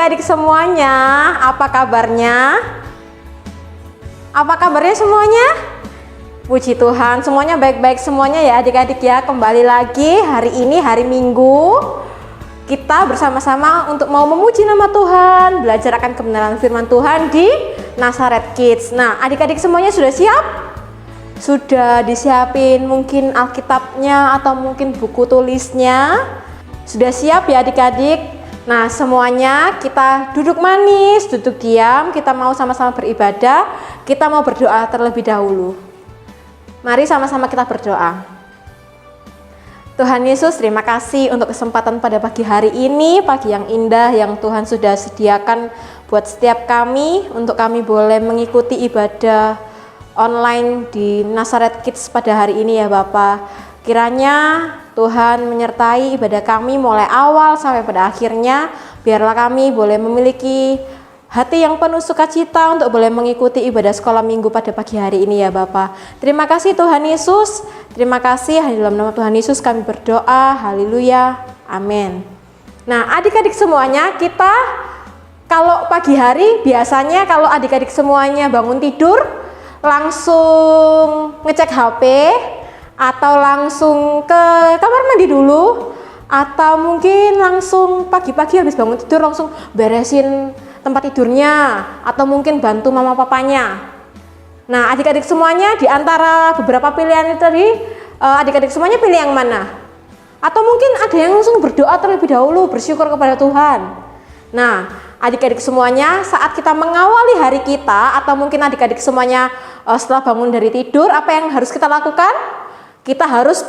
adik-adik semuanya, apa kabarnya? Apa kabarnya semuanya? Puji Tuhan, semuanya baik-baik semuanya ya adik-adik ya. Kembali lagi hari ini hari Minggu. Kita bersama-sama untuk mau memuji nama Tuhan, belajar akan kebenaran firman Tuhan di Nazaret Kids. Nah, adik-adik semuanya sudah siap? Sudah disiapin mungkin Alkitabnya atau mungkin buku tulisnya? Sudah siap ya adik-adik? Nah, semuanya kita duduk manis, duduk diam, kita mau sama-sama beribadah, kita mau berdoa terlebih dahulu. Mari sama-sama kita berdoa. Tuhan Yesus, terima kasih untuk kesempatan pada pagi hari ini, pagi yang indah yang Tuhan sudah sediakan buat setiap kami, untuk kami boleh mengikuti ibadah online di Nazaret Kids pada hari ini ya Bapak. Kiranya Tuhan menyertai ibadah kami mulai awal sampai pada akhirnya. Biarlah kami boleh memiliki hati yang penuh sukacita untuk boleh mengikuti ibadah sekolah minggu pada pagi hari ini ya Bapak. Terima kasih Tuhan Yesus. Terima kasih, hanya dalam nama Tuhan Yesus kami berdoa. Haleluya. Amin. Nah, adik-adik semuanya, kita kalau pagi hari biasanya kalau adik-adik semuanya bangun tidur langsung ngecek HP atau langsung ke kamar mandi dulu, atau mungkin langsung pagi-pagi habis bangun tidur langsung beresin tempat tidurnya, atau mungkin bantu mama papanya. Nah, adik-adik semuanya di antara beberapa pilihan itu tadi, adik-adik semuanya pilih yang mana? Atau mungkin ada yang langsung berdoa terlebih dahulu, bersyukur kepada Tuhan. Nah, adik-adik semuanya saat kita mengawali hari kita, atau mungkin adik-adik semuanya setelah bangun dari tidur, apa yang harus kita lakukan? Kita harus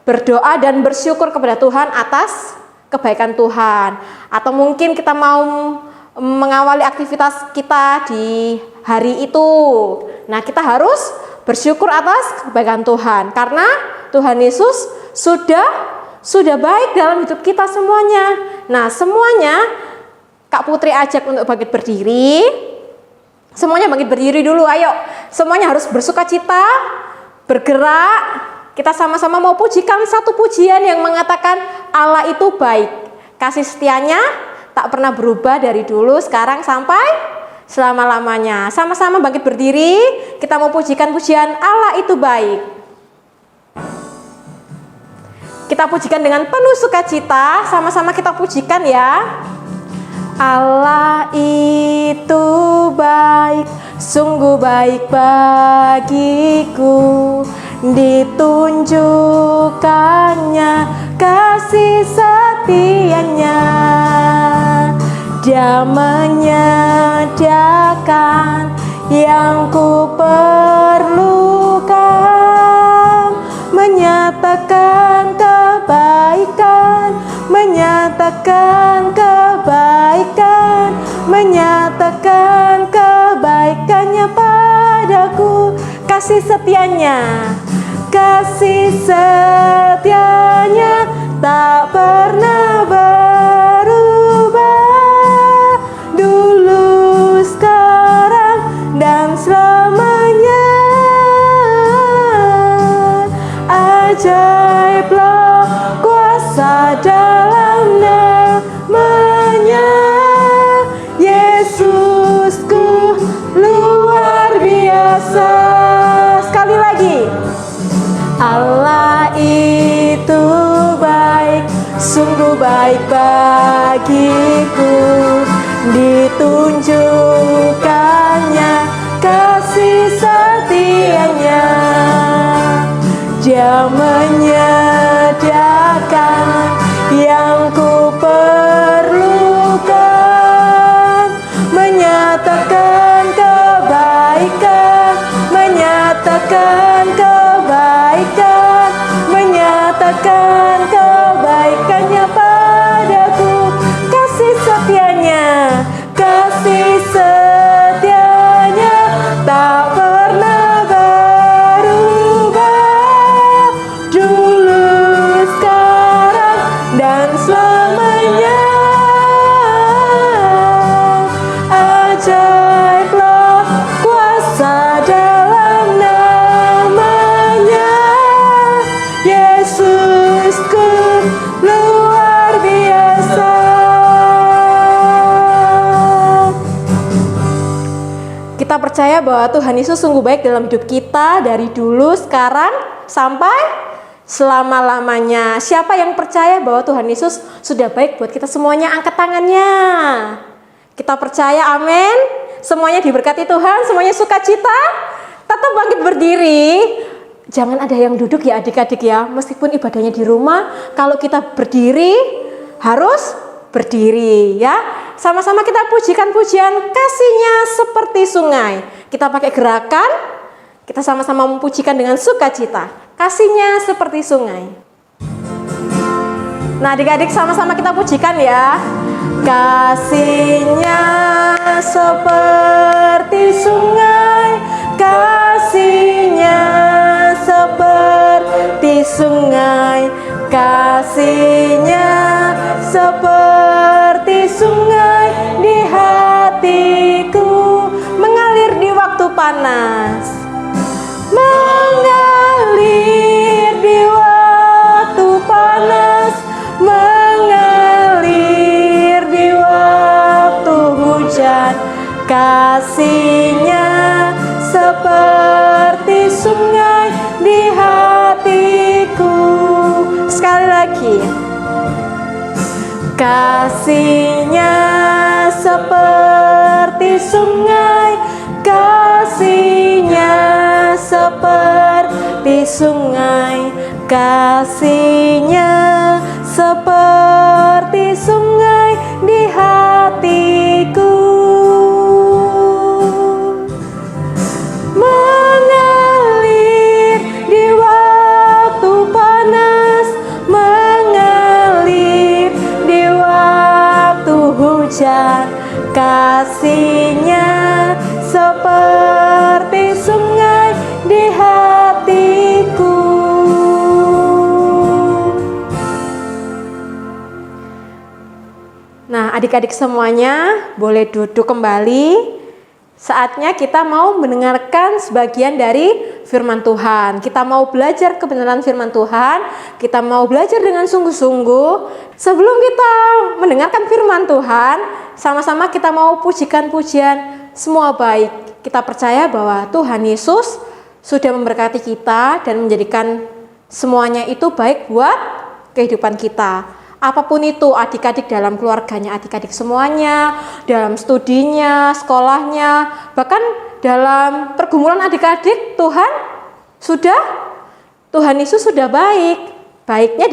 berdoa dan bersyukur kepada Tuhan atas kebaikan Tuhan. Atau mungkin kita mau mengawali aktivitas kita di hari itu. Nah, kita harus bersyukur atas kebaikan Tuhan. Karena Tuhan Yesus sudah baik dalam hidup kita semuanya. Nah, semuanya Kak Putri ajak untuk bangkit berdiri. Semuanya bangkit berdiri dulu, ayo. Semuanya harus bersukacita, bergerak. Kita sama-sama mau pujikan satu pujian yang mengatakan Allah itu baik. Kasih setianya tak pernah berubah dari dulu, sekarang sampai selama-lamanya. Sama-sama bangkit berdiri, kita mau pujikan pujian Allah itu baik. Kita pujikan dengan penuh sukacita, sama-sama kita pujikan ya. Allah itu baik, sungguh baik bagiku, ditunjukkannya kasih setianya. Dia menyediakan yang ku perlukan, menyatakan kebaikan, menyatakan kebaikan, menyatakan kebaikannya padaku. Kasih setianya, kasih setianya tak pernah berubah, dulu, sekarang, dan selamanya. Ajaiblah kuasa dalam namanya, Yesusku luar biasa. Sekali lagi, Allah itu baik, sungguh baik bagiku, ditunjukkannya kasih setianya. Dia menyediakan yang ku perlukan, menyatakan kebaikan, menyatakan kebaikan, menyatakan kebaikannya padaku. Kasih setianya, kasih setianya Kita percaya bahwa Tuhan Yesus sungguh baik dalam hidup kita dari dulu, sekarang, sampai selama-lamanya. Siapa yang percaya bahwa Tuhan Yesus sudah baik buat kita semuanya, angkat tangannya. Kita percaya, amin. Semuanya diberkati Tuhan, semuanya sukacita. Tetap bangkit berdiri. Jangan ada yang duduk ya adik-adik ya. Meskipun ibadahnya di rumah, kalau kita berdiri, harus berdiri ya. Sama-sama kita pujikan pujian kasihnya seperti sungai. Kita pakai gerakan, kita sama-sama mempujikan dengan sukacita. Kasihnya seperti sungai. Nah adik-adik sama-sama kita pujikan ya. Kasihnya seperti sungai, kasihnya seperti sungai, kasihnya seperti sungai di hatiku, mengalir di waktu panas, mengalir di waktu panas, mengalir di waktu hujan. Kasihnya seperti sungai di hatiku. Sekali lagi. Kasihnya seperti sungai, kasihnya seperti sungai, kasihnya seperti sungai di hatiku, mengalir di waktu panas, mengalir di waktu hujan. Kasihnya seperti sungai di hatiku. Nah, adik-adik semuanya boleh duduk kembali. Saatnya kita mau mendengarkan sebagian dari firman Tuhan. Kita mau belajar kebenaran firman Tuhan. Kita mau belajar dengan sungguh-sungguh. Sebelum kita mendengarkan firman Tuhan, sama-sama kita mau pujikan pujian semua baik. Kita percaya bahwa Tuhan Yesus sudah memberkati kita dan menjadikan semuanya itu baik buat kehidupan kita. Apapun itu, adik-adik dalam keluarganya, adik-adik semuanya, dalam studinya, sekolahnya, bahkan dalam pergumulan adik-adik, Tuhan Yesus sudah baik. Baiknya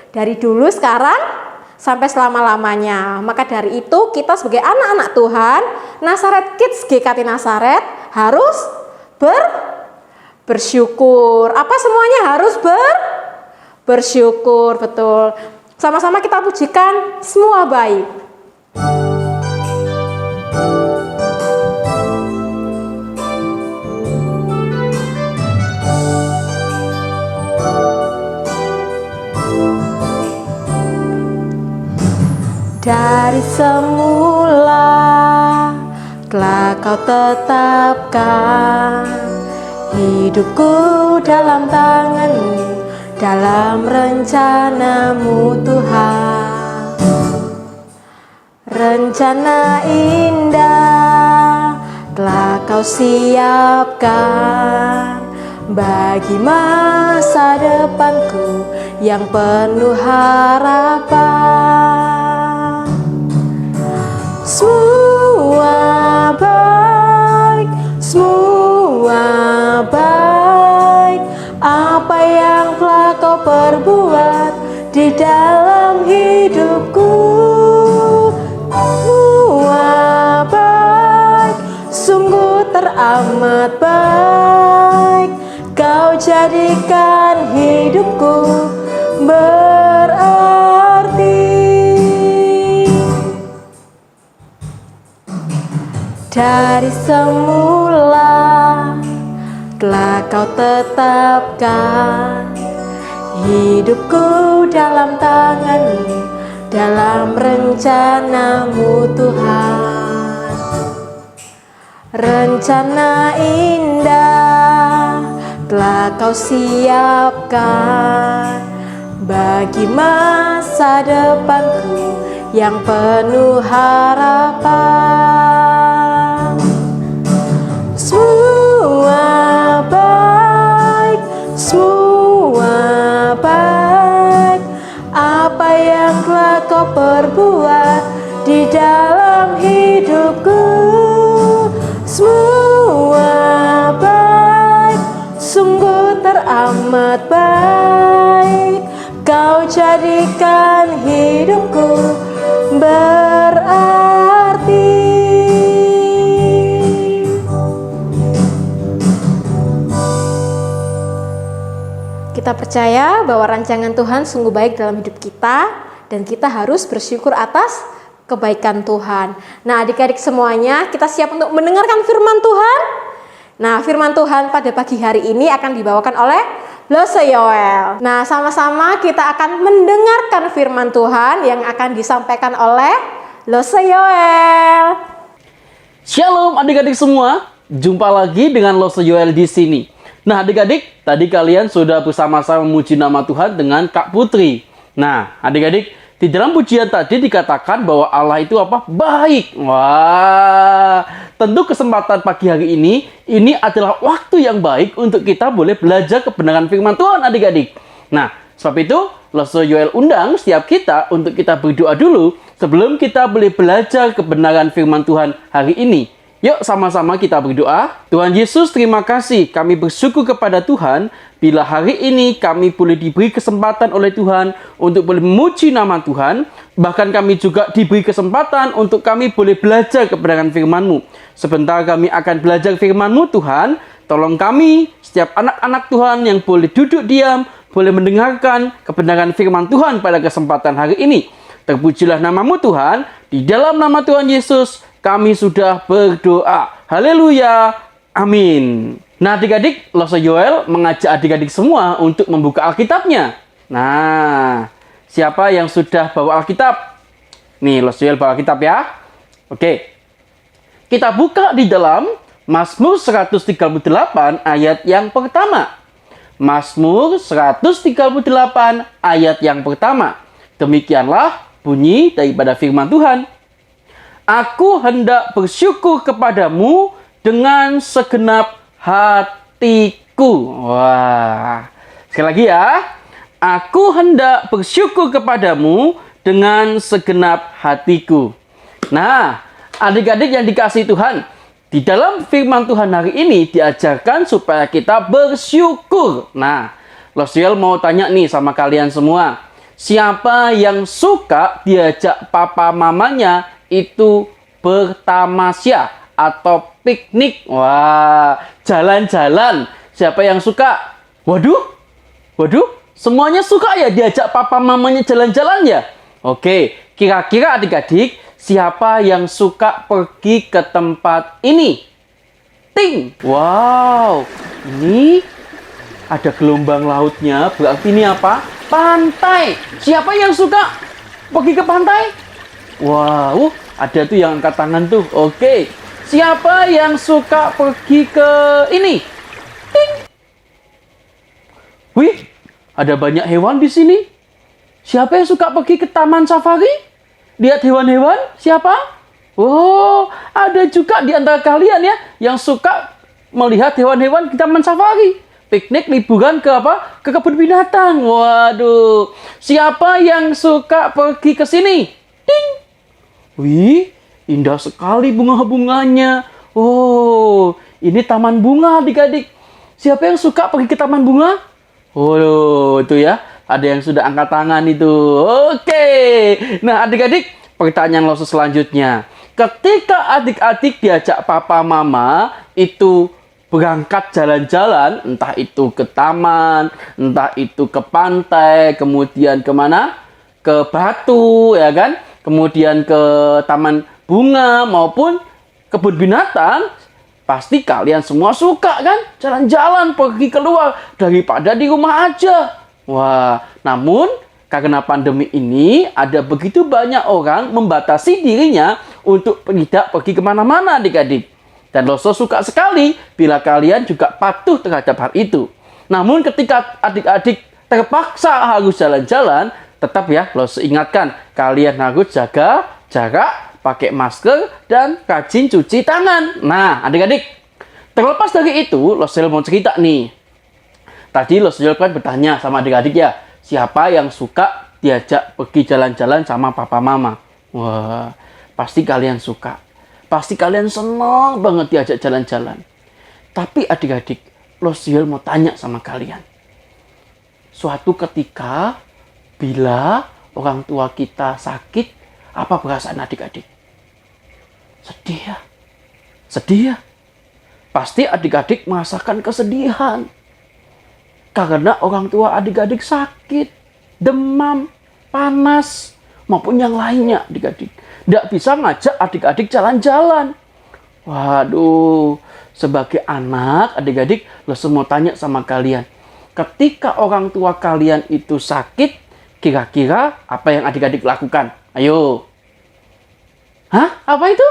dari dulu, sekarang, sampai selama-lamanya. Maka dari itu, kita sebagai anak-anak Tuhan, Nazaret Kids GKT Nazaret harus bersyukur. Apa semuanya harus bersyukur, betul. Sama-sama kita pujikan semua baik. Dari semula telah Kau tetapkan hidupku dalam tangan-Mu, dalam rencana-Mu Tuhan. Rencana indah telah Kau siapkan bagi masa depanku yang penuh harapan. Semua baik, semua baik, apa yang telah Kau perbuat di dalam hidupku. Semua baik, sungguh teramat baik, Kau jadikan hidupku berarti. Dari semula telah Kau tetapkan hidupku dalam tangan-Mu, dalam rencana-Mu Tuhan. Rencana indah telah Kau siapkan bagi masa depanku yang penuh harapan. semua baik, sungguh teramat baik. Kau jadikan hidupku berarti. Kita percaya bahwa rancangan Tuhan sungguh baik dalam hidup kita, dan kita harus bersyukur atas kebaikan Tuhan. Nah, adik-adik semuanya, kita siap untuk mendengarkan firman Tuhan? Nah, firman Tuhan pada pagi hari ini akan dibawakan oleh Lose Yoel. Nah, sama-sama kita akan mendengarkan firman Tuhan yang akan disampaikan oleh Lose Yoel. Shalom adik-adik semua, jumpa lagi dengan Lose Yoel di sini. Nah, adik-adik, tadi kalian sudah bersama-sama memuji nama Tuhan dengan Kak Putri. Nah, adik-adik, di dalam pujian tadi dikatakan bahwa Allah itu apa? Baik. Wah, tentu kesempatan pagi hari ini adalah waktu yang baik untuk kita boleh belajar kebenaran firman Tuhan, adik-adik. Nah, sebab itu, Lose Yoel undang setiap kita untuk kita berdoa dulu sebelum kita boleh belajar kebenaran firman Tuhan hari ini. Yuk sama-sama kita berdoa. Tuhan Yesus, terima kasih. Kami bersyukur kepada Tuhan bila hari ini kami boleh diberi kesempatan oleh Tuhan untuk boleh memuji nama Tuhan. Bahkan kami juga diberi kesempatan untuk kami boleh belajar kebenaran firman-Mu. Sebentar kami akan belajar firman-Mu Tuhan. Tolong kami, setiap anak-anak Tuhan yang boleh duduk diam, boleh mendengarkan kebenaran firman Tuhan pada kesempatan hari ini. Terpujilah nama-Mu Tuhan. Di dalam nama Tuhan Yesus kami sudah berdoa. Haleluya. Amin. Nah, adik-adik, Lose Yoel mengajak adik-adik semua untuk membuka Alkitabnya. Nah, siapa yang sudah bawa Alkitab? Nih, Lose Yoel bawa Alkitab ya. Oke. Kita buka di dalam Mazmur 138 ayat yang pertama. Mazmur 138 ayat yang pertama. Demikianlah bunyi daripada firman Tuhan. Aku hendak bersyukur kepadamu dengan segenap hatiku. Wah. Sekali lagi ya. Aku hendak bersyukur kepadamu dengan segenap hatiku. Nah, adik-adik yang dikasihi Tuhan, di dalam firman Tuhan hari ini diajarkan supaya kita bersyukur. Nah, Lose Yoel mau tanya nih sama kalian semua. Siapa yang suka diajak papa mamanya itu bertamasya atau piknik? Wah, jalan-jalan. Siapa yang suka? Waduh, semuanya suka ya diajak papa mamanya jalan-jalan ya? Oke, kira-kira adik-adik, siapa yang suka pergi ke tempat ini? Ting! Wow, ini ada gelombang lautnya, berarti ini apa? Pantai. Siapa yang suka pergi ke pantai? Wow, ada tuh yang angkat tangan tuh. Oke. Siapa yang suka pergi ke ini? Ting. Wih, ada banyak hewan di sini. Siapa yang suka pergi ke taman safari? Lihat hewan-hewan? Siapa? Oh, ada juga di antara kalian ya yang suka melihat hewan-hewan di taman safari. Piknik liburan ke apa? Ke kebun binatang. Waduh. Siapa yang suka pergi ke sini? Ting. Wih, indah sekali bunga-bunganya. Oh, ini taman bunga adik-adik. Siapa yang suka pergi ke taman bunga? Oh, itu ya. Ada yang sudah angkat tangan itu. Oke. Nah, adik-adik, pertanyaan Lose selanjutnya. Ketika adik-adik diajak papa mama itu berangkat jalan-jalan, entah itu ke taman, entah itu ke pantai, kemudian kemana? Ke Batu, ya kan? Kemudian ke taman bunga maupun kebun binatang, pasti kalian semua suka kan? Jalan-jalan, pergi keluar daripada di rumah aja. Wah, namun karena pandemi ini ada begitu banyak orang membatasi dirinya untuk tidak pergi kemana-mana adik-adik. Dan Lose suka sekali bila kalian juga patuh terhadap hal itu. Namun ketika adik-adik terpaksa harus jalan-jalan, tetap ya Lose ingatkan, kalian harus jaga jarak, pakai masker, dan rajin cuci tangan. Nah, adik-adik, terlepas dari itu, Lose mau cerita nih. Tadi Lose kan bertanya sama adik-adik ya, siapa yang suka diajak pergi jalan-jalan sama papa mama? Wah, pasti kalian suka. Pasti kalian senang banget diajak jalan-jalan. Tapi adik-adik, Losioel mau tanya sama kalian. Suatu ketika, bila orang tua kita sakit, apa perasaan adik-adik? Sedih ya? Sedih ya? Pasti adik-adik merasakan kesedihan. Karena orang tua adik-adik sakit, demam, panas, maupun yang lainnya adik-adik. Tidak bisa ngajak adik-adik jalan-jalan. Waduh, sebagai anak adik-adik, lo semua tanya sama kalian. Ketika orang tua kalian itu sakit, kira-kira apa yang adik-adik lakukan? Ayo. Hah? Apa itu?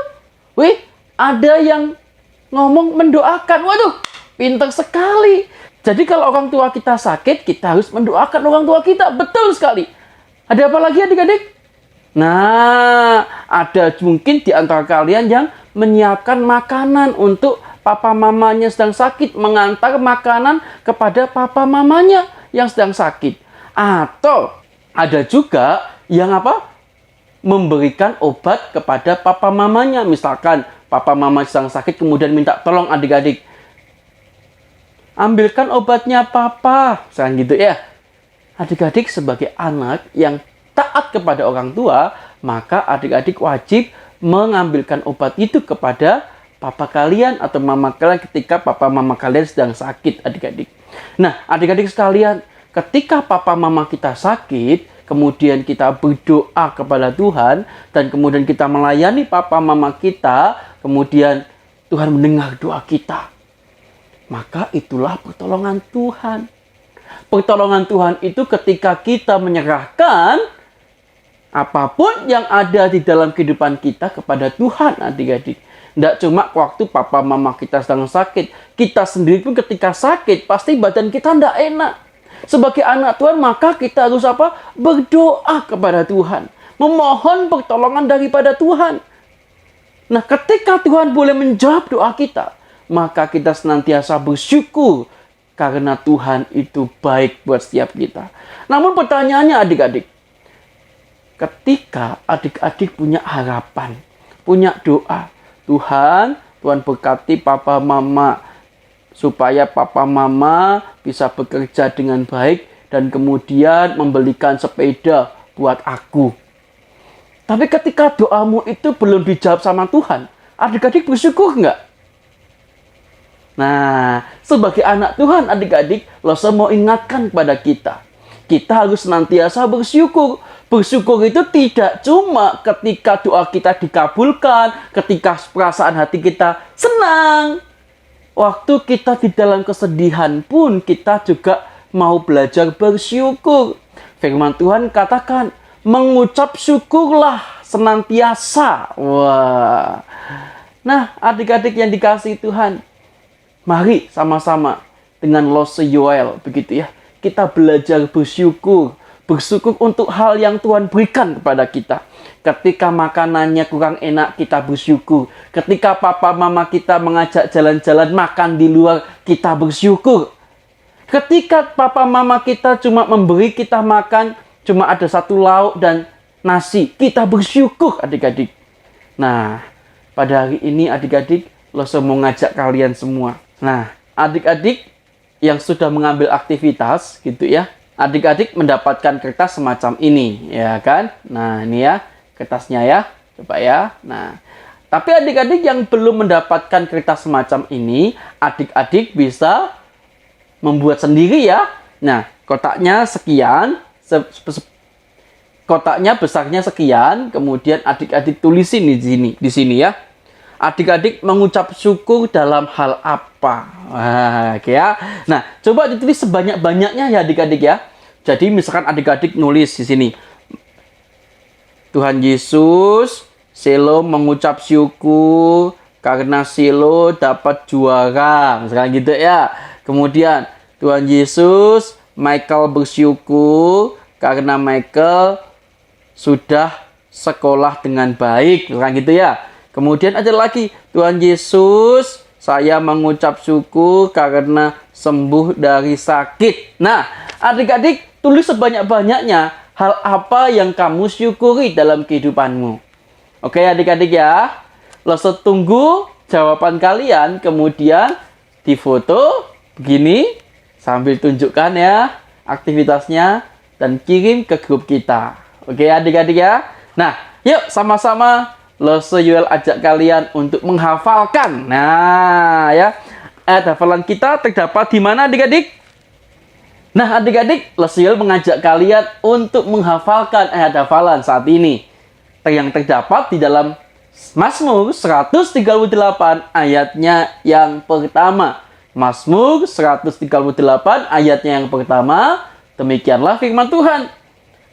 Wih, ada yang ngomong mendoakan. Waduh, pintar sekali. Jadi kalau orang tua kita sakit, kita harus mendoakan orang tua kita. Betul sekali. Ada apa lagi adik-adik? Nah, ada mungkin di antara kalian yang menyiapkan makanan untuk papa mamanya sedang sakit. Mengantar makanan kepada papa mamanya yang sedang sakit. Atau ada juga yang apa? Memberikan obat kepada papa mamanya. Misalkan papa mama sedang sakit kemudian minta tolong adik-adik. Ambilkan obatnya papa. Misalkan gitu ya. Adik-adik sebagai anak yang taat kepada orang tua, maka adik-adik wajib mengambilkan obat itu kepada papa kalian atau mama kalian ketika papa mama kalian sedang sakit adik-adik. Nah adik-adik sekalian, ketika papa mama kita sakit, kemudian kita berdoa kepada Tuhan, dan kemudian kita melayani papa mama kita, kemudian Tuhan mendengar doa kita. Maka itulah pertolongan Tuhan. Pertolongan Tuhan itu ketika kita menyerahkan apapun yang ada di dalam kehidupan kita kepada Tuhan adik-adik. Tidak cuma waktu papa mama kita sedang sakit. Kita sendiri pun ketika sakit, pasti badan kita tidak enak. Sebagai anak Tuhan, maka kita harus apa? Berdoa kepada Tuhan. Memohon pertolongan daripada Tuhan. Nah, ketika Tuhan boleh menjawab doa kita, maka kita senantiasa bersyukur. Karena Tuhan itu baik buat setiap kita. Namun pertanyaannya adik-adik. Ketika adik-adik punya harapan, punya doa. Tuhan berkati papa mama. Supaya papa mama bisa bekerja dengan baik dan kemudian membelikan sepeda buat aku. Tapi ketika doamu itu belum dijawab sama Tuhan, adik-adik bersyukur nggak? Nah, sebagai anak Tuhan adik-adik, lo semua ingatkan kepada kita. Kita harus senantiasa bersyukur. Bersyukur itu tidak cuma ketika doa kita dikabulkan, ketika perasaan hati kita senang. Waktu kita di dalam kesedihan pun kita juga mau belajar bersyukur. Firman Tuhan katakan, mengucap syukurlah senantiasa. Wah. Nah, adik-adik yang dikasihi Tuhan, mari sama-sama dengan Losioel begitu ya. Kita belajar bersyukur. Bersyukur untuk hal yang Tuhan berikan kepada kita. Ketika makanannya kurang enak, kita bersyukur. Ketika papa mama kita mengajak jalan-jalan makan di luar, kita bersyukur. Ketika papa mama kita cuma memberi kita makan, cuma ada satu lauk dan nasi, kita bersyukur adik-adik. Nah, pada hari ini adik-adik, Loso mau ngajak kalian semua. Nah, adik-adik yang sudah mengambil aktivitas gitu ya, adik-adik mendapatkan kertas semacam ini, ya kan? Nah, ini ya kertasnya ya, coba ya. Nah, tapi adik-adik yang belum mendapatkan kertas semacam ini, adik-adik bisa membuat sendiri ya. Nah, kotaknya sekian, kotaknya besarnya sekian, kemudian adik-adik tulisin di sini ya. Adik-adik mengucap syukur dalam hal apa? Nah, oke ya. Nah, coba ditulis sebanyak-banyaknya ya adik-adik ya. Jadi misalkan adik-adik nulis di sini. Tuhan Yesus, Selo mengucap syukur karena Selo dapat juara. Misalkan gitu ya. Kemudian Tuhan Yesus, Michael bersyukur karena Michael sudah sekolah dengan baik. Misalkan gitu ya. Kemudian ada lagi, Tuhan Yesus, saya mengucap syukur karena sembuh dari sakit. Nah, adik-adik tulis sebanyak-banyaknya hal apa yang kamu syukuri dalam kehidupanmu. Oke adik-adik ya. Loso tunggu jawaban kalian, kemudian difoto begini sambil tunjukkan ya aktivitasnya dan kirim ke grup kita. Oke adik-adik ya. Nah, yuk sama-sama Loso Yuel ajak kalian untuk menghafalkan. Nah, ya. Ayat hafalan kita terdapat di mana adik-adik? Nah, adik-adik, Loso Yuel mengajak kalian untuk menghafalkan ayat hafalan saat ini yang terdapat di dalam Mazmur 138 ayatnya yang pertama. Mazmur 138 ayatnya yang pertama. Demikianlah firman Tuhan.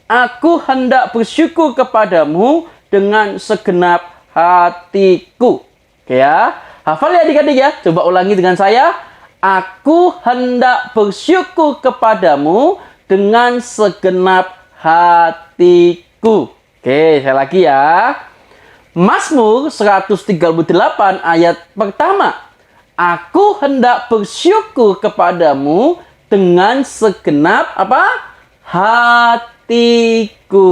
Aku hendak bersyukur kepadamu dengan segenap hatiku. Oke ya. Hafal ya adik-adik ya. Coba ulangi dengan saya. Aku hendak bersyukur kepadamu dengan segenap hatiku. Oke, saya lagi ya. Mazmur 138 ayat pertama. Aku hendak bersyukur kepadamu dengan segenap apa? Hatiku.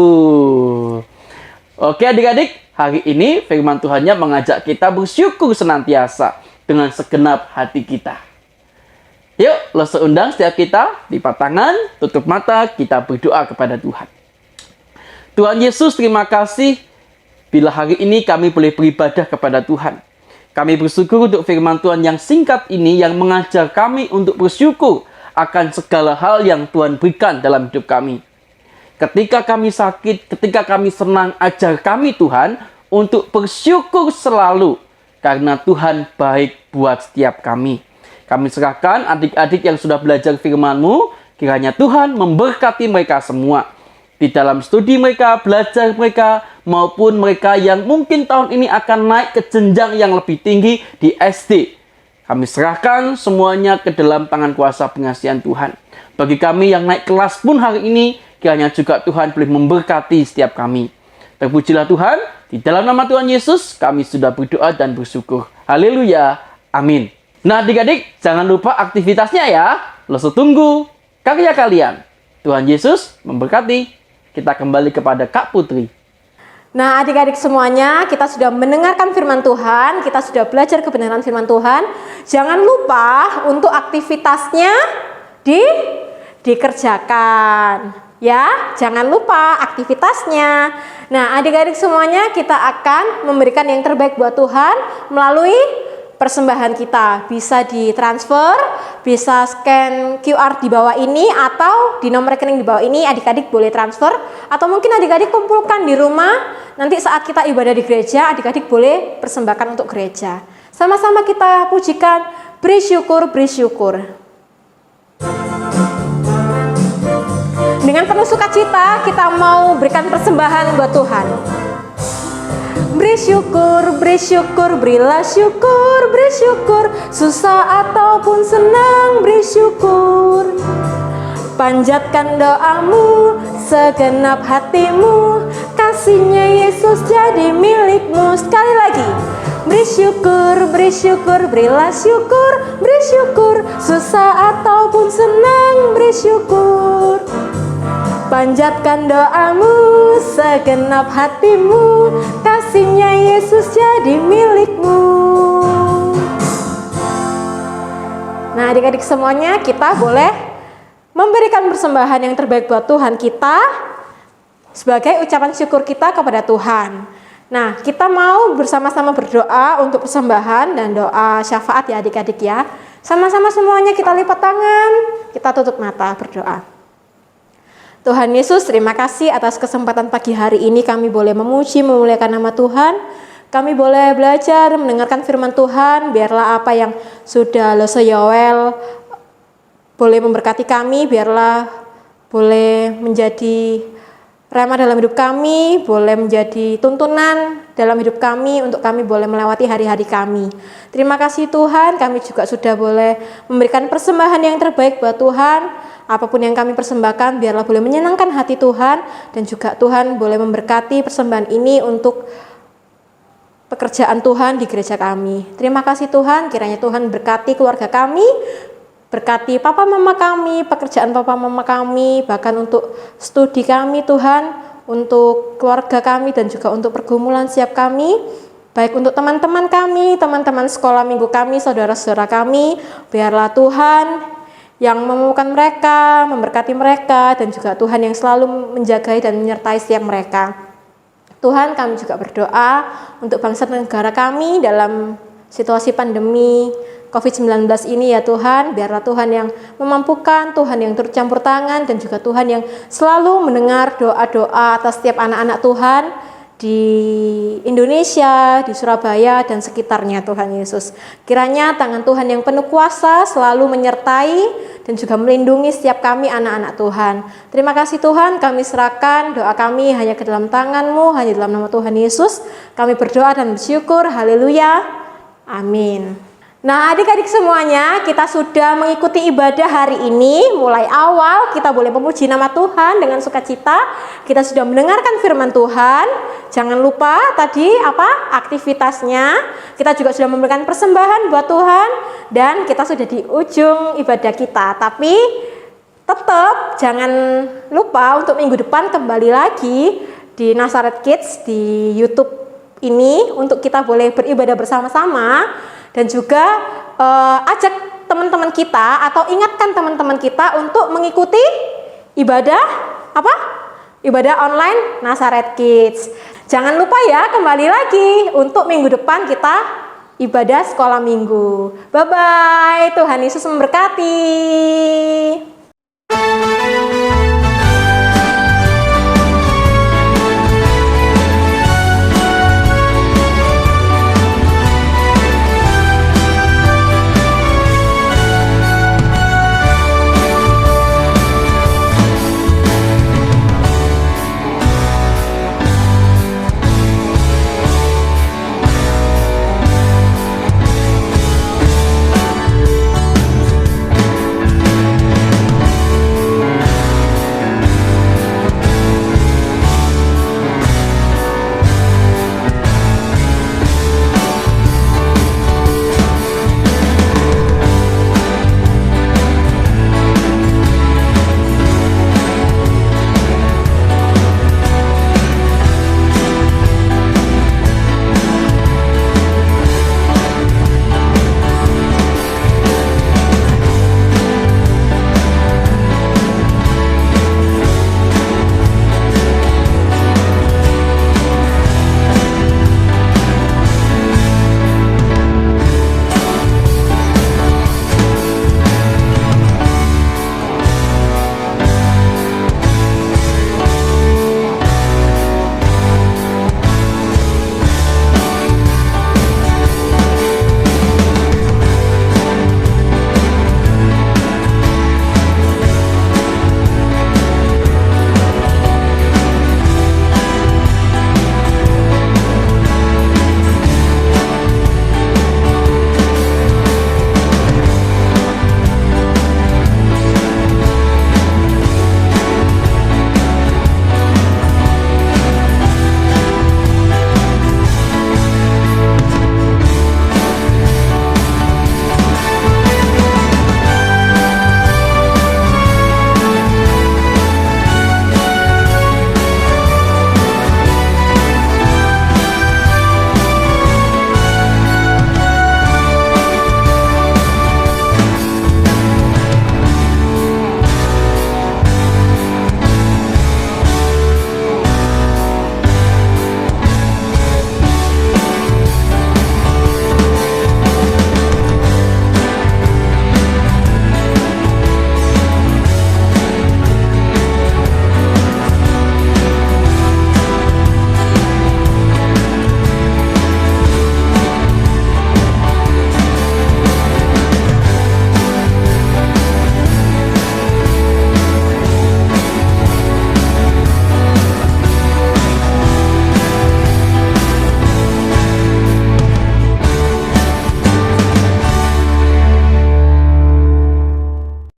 Oke adik-adik, hari ini firman Tuhannya mengajak kita bersyukur senantiasa dengan segenap hati kita. Yuk, Loso undang setiap kita, lipat tangan, tutup mata, kita berdoa kepada Tuhan. Tuhan Yesus, terima kasih bila hari ini kami boleh beribadah kepada Tuhan. Kami bersyukur untuk firman Tuhan yang singkat ini yang mengajar kami untuk bersyukur akan segala hal yang Tuhan berikan dalam hidup kami. Ketika kami sakit, ketika kami senang, ajar kami Tuhan untuk bersyukur selalu karena Tuhan baik buat setiap kami. Kami serahkan adik-adik yang sudah belajar firman-Mu, kiranya Tuhan memberkati mereka semua. Di dalam studi mereka, belajar mereka, maupun mereka yang mungkin tahun ini akan naik ke jenjang yang lebih tinggi di SD. Kami serahkan semuanya ke dalam tangan kuasa pengasihan Tuhan. Bagi kami yang naik kelas pun hari ini, kiranya juga Tuhan boleh memberkati setiap kami. Terpujilah Tuhan, di dalam nama Tuhan Yesus, kami sudah berdoa dan bersyukur. Haleluya, amin. Nah adik-adik, jangan lupa aktivitasnya ya. Loso tunggu karya kalian. Tuhan Yesus memberkati. Kita kembali kepada Kak Putri. Nah adik-adik semuanya, kita sudah mendengarkan firman Tuhan, kita sudah belajar kebenaran firman Tuhan. Jangan lupa untuk aktivitasnya dikerjakan. Ya, jangan lupa aktivitasnya. Nah adik-adik semuanya, kita akan memberikan yang terbaik buat Tuhan melalui persembahan kita. Bisa ditransfer, bisa scan QR di bawah ini, atau di nomor rekening di bawah ini adik-adik boleh transfer, atau mungkin adik-adik kumpulkan di rumah. Nanti saat kita ibadah di gereja, adik-adik boleh persembahkan untuk gereja. Sama-sama kita pujikan, beri syukur, beri syukur. Dengan penuh sukacita kita mau berikan persembahan buat Tuhan. Beri syukur, berilah syukur, beri syukur. Susah ataupun senang, beri syukur. Panjatkan doamu, segenap hatimu. Kasihnya Yesus jadi milikmu. Sekali lagi. Beri syukur, berilah syukur, beri syukur. Susah ataupun senang, beri syukur. Panjatkan doamu, segenap hatimu. Kasihnya Yesus jadi milikmu. Nah adik-adik semuanya, kita boleh memberikan persembahan yang terbaik buat Tuhan kita sebagai ucapan syukur kita kepada Tuhan. Nah kita mau bersama-sama berdoa untuk persembahan dan doa syafaat ya adik-adik ya. Sama-sama semuanya kita lipat tangan, kita tutup mata berdoa. Tuhan Yesus, terima kasih atas kesempatan pagi hari ini kami boleh memuji, memuliakan nama Tuhan. Kami boleh belajar, mendengarkan firman Tuhan. Biarlah apa yang sudah Loso Yuel boleh memberkati kami. Biarlah boleh menjadi rema dalam hidup kami, boleh menjadi tuntunan dalam hidup kami untuk kami boleh melewati hari-hari kami. Terima kasih Tuhan, kami juga sudah boleh memberikan persembahan yang terbaik buat Tuhan. Apapun yang kami persembahkan, biarlah boleh menyenangkan hati Tuhan, dan juga Tuhan boleh memberkati persembahan ini untuk pekerjaan Tuhan di gereja kami. Terima kasih Tuhan, kiranya Tuhan berkati keluarga kami, berkati papa mama kami, pekerjaan papa mama kami, bahkan untuk studi kami Tuhan, untuk keluarga kami dan juga untuk pergumulan setiap kami. Baik untuk teman-teman kami, teman-teman sekolah minggu kami, saudara-saudara kami, biarlah Tuhan yang memampukan mereka, memberkati mereka, dan juga Tuhan yang selalu menjagai dan menyertai setiap mereka. Tuhan, kami juga berdoa untuk bangsa dan negara kami dalam situasi pandemi COVID-19 ini ya Tuhan, biarlah Tuhan yang memampukan, Tuhan yang turut campur tangan, dan juga Tuhan yang selalu mendengar doa-doa atas setiap anak-anak Tuhan di Indonesia, di Surabaya, dan sekitarnya Tuhan Yesus. Kiranya tangan Tuhan yang penuh kuasa selalu menyertai dan juga melindungi setiap kami anak-anak Tuhan. Terima kasih Tuhan, kami serahkan doa kami hanya ke dalam tangan-Mu, hanya dalam nama Tuhan Yesus. Kami berdoa dan bersyukur, haleluya, amin. Nah adik-adik semuanya, kita sudah mengikuti ibadah hari ini. Mulai awal kita boleh memuji nama Tuhan dengan sukacita. Kita sudah mendengarkan firman Tuhan. Jangan lupa tadi aktivitasnya. Kita juga sudah memberikan persembahan buat Tuhan. Dan kita sudah di ujung ibadah kita. Tapi tetap jangan lupa untuk minggu depan kembali lagi di Nazaret Kids di YouTube ini untuk kita boleh beribadah bersama-sama. Dan juga ajak teman-teman kita atau ingatkan teman-teman kita untuk mengikuti ibadah ibadah online Nazaret Kids. Jangan lupa ya, kembali lagi untuk minggu depan kita ibadah sekolah minggu. Bye-bye, Tuhan Yesus memberkati.